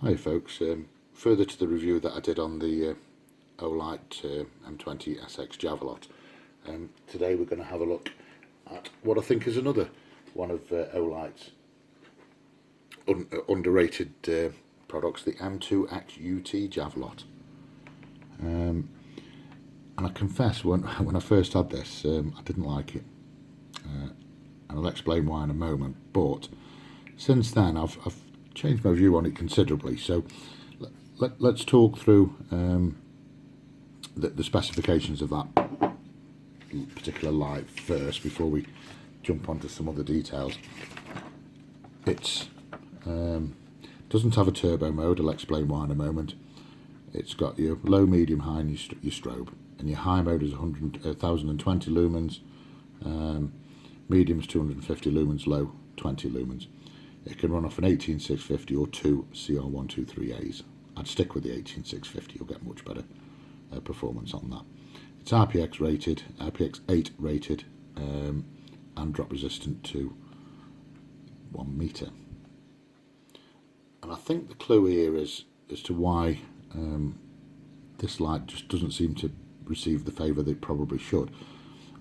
Hi folks, further to the review that I did on the Olight M2 SX Javelot, today we're going to have a look at what I think is another one of Olight's underrated products, the M2 UT Javelot. And I confess, when I first had this, I didn't like it, and I'll explain why in a moment. But since then, I've changed my view on it considerably. So let's talk through the specifications of that particular light first before we jump onto some other details. It doesn't have a turbo mode. I'll explain why in a moment. It's got your low, medium, high, and your strobe. And your high mode is 1020 lumens, medium is 250 lumens, low 20 lumens. It can run off an 18650 or two CR123As. I'd stick with the 18650, you'll get much better performance on that. It's IPX8 rated, and drop resistant to 1 meter. And I think the clue here is as to why this light just doesn't seem to receive the favour that it probably should.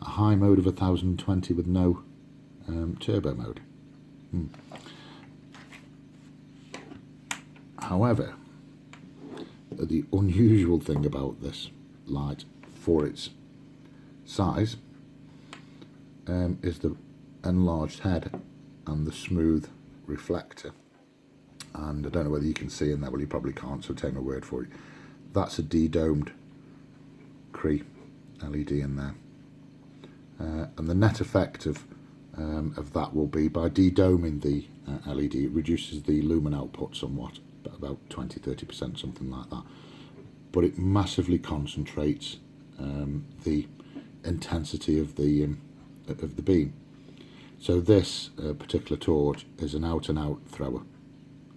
A high mode of 1020 with no turbo mode. However, the unusual thing about this light for its size is the enlarged head and the smooth reflector. And I don't know whether you can see in there, well you probably can't, so take my word for it. That's a de-domed Cree LED in there. And the net effect of that will be, by de-doming the LED, it reduces the lumen output somewhat, about 20-30%, something like that. But it massively concentrates the intensity of the beam. So this particular torch is an out-and-out thrower.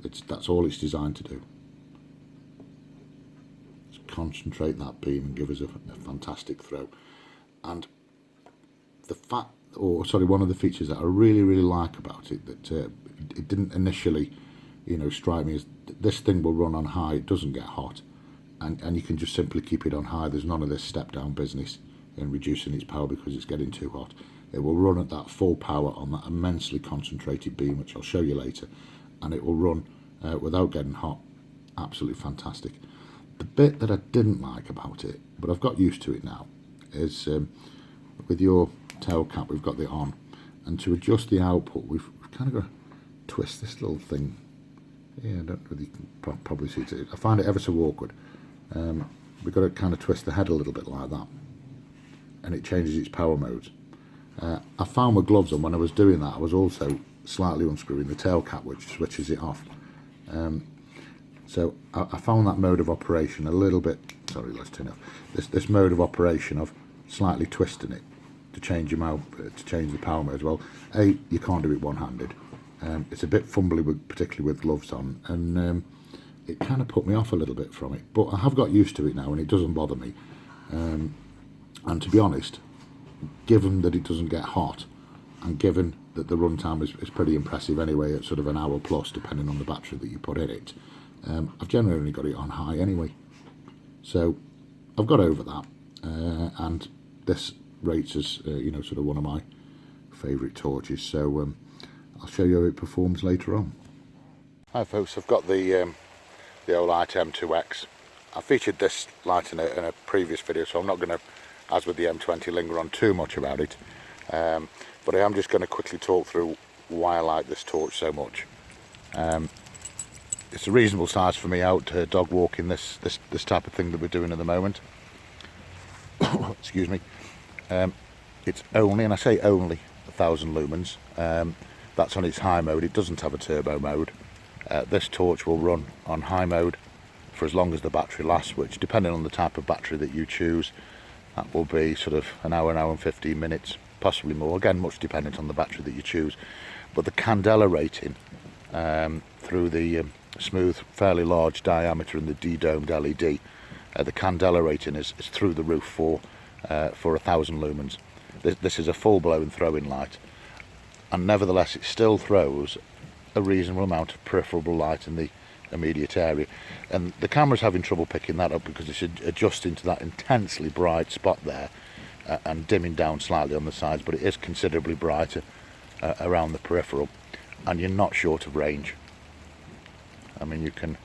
That's all it's designed to do. Just concentrate that beam and give us a fantastic throw. And the fact, one of the features that I really like about it, that it didn't initially, strike me as this thing will run on high. It doesn't get hot, and you can just simply keep it on high. There's none of this step down business in reducing its power because it's getting too hot. It will run at that full power on that immensely concentrated beam, which I'll show you later, and it will run without getting hot. Absolutely fantastic. The bit that I didn't like about it, but I've got used to it now, is with your tail cap we've got it on, and to adjust the output we've kind of got to twist this little thing. Yeah, I don't really probably see it. I find it ever so awkward. We've got to kind of twist the head a little bit like that, and it changes its power modes. I found with gloves on, when I was doing that, I was also slightly unscrewing the tail cap, which switches it off. So I found that mode of operation a little bit, sorry, let's turn it off. This mode of operation of slightly twisting it to change to change the power mode. Well, you can't do it one-handed. It's a bit fumbly, particularly with gloves on, and it kind of put me off a little bit from it. But I have got used to it now, and it doesn't bother me. And to be honest, given that it doesn't get hot, and given that the runtime is pretty impressive anyway, at sort of an hour plus, depending on the battery that you put in it, I've generally got it on high anyway. So I've got over that, and this rates as sort of one of my favourite torches. So I'll show you how it performs later on. Hi folks, I've got the Olight M2X. I featured this light in a previous video, so I'm not going to, as with the M20, linger on too much about it. But I am just going to quickly talk through why I like this torch so much. It's a reasonable size for me out dog walking this type of thing that we're doing at the moment. Excuse me. It's only, and I say only, 1000 lumens. That's on its high mode. It doesn't have a turbo mode. This torch will run on high mode for as long as the battery lasts, which, depending on the type of battery that you choose, that will be sort of an hour and 15 minutes, possibly more. Again, much dependent on the battery that you choose. But the candela rating through the smooth, fairly large diameter and the de-domed LED, the candela rating is through the roof for 1000 lumens. This is a full-blown throwing light, and nevertheless it still throws a reasonable amount of peripheral light in the immediate area, and the camera's having trouble picking that up because it's adjusting to that intensely bright spot there, and dimming down slightly on the sides, but it is considerably brighter around the peripheral, and you're not short of range. I mean, you can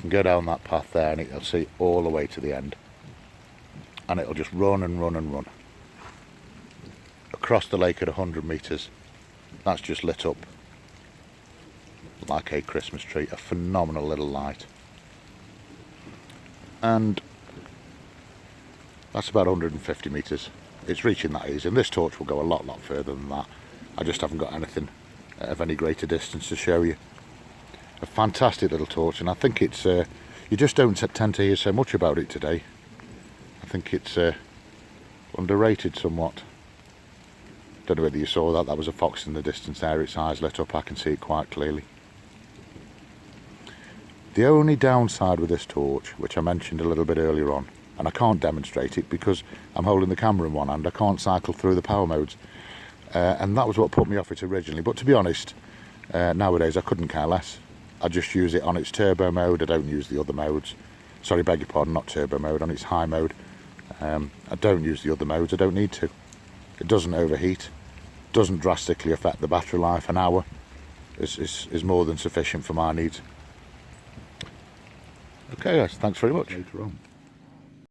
go down that path there and it'll see all the way to the end, and it'll just run and run and run across the lake at 100 meters. That's just lit up like a Christmas tree. A phenomenal little light, and that's about 150 meters. It's reaching that easy, and this torch will go a lot further than that. I just haven't got anything of any greater distance to show you. A fantastic little torch, and I think it's you just don't tend to hear so much about it today. I think it's underrated somewhat. Don't know whether you saw that. That was a fox in the distance there. Its eyes lit up. I can see it quite clearly. The only downside with this torch, which I mentioned a little bit earlier on, and I can't demonstrate it because I'm holding the camera in one hand, I can't cycle through the power modes, and that was what put me off it originally. But to be honest, nowadays I couldn't care less. I just use it on its turbo mode. I don't use the other modes. Sorry, beg your pardon, not turbo mode, on its high mode. I don't use the other modes. I don't need to. It doesn't overheat, doesn't drastically affect the battery life. An hour is more than sufficient for my needs. Okay guys, thanks very much. Later on.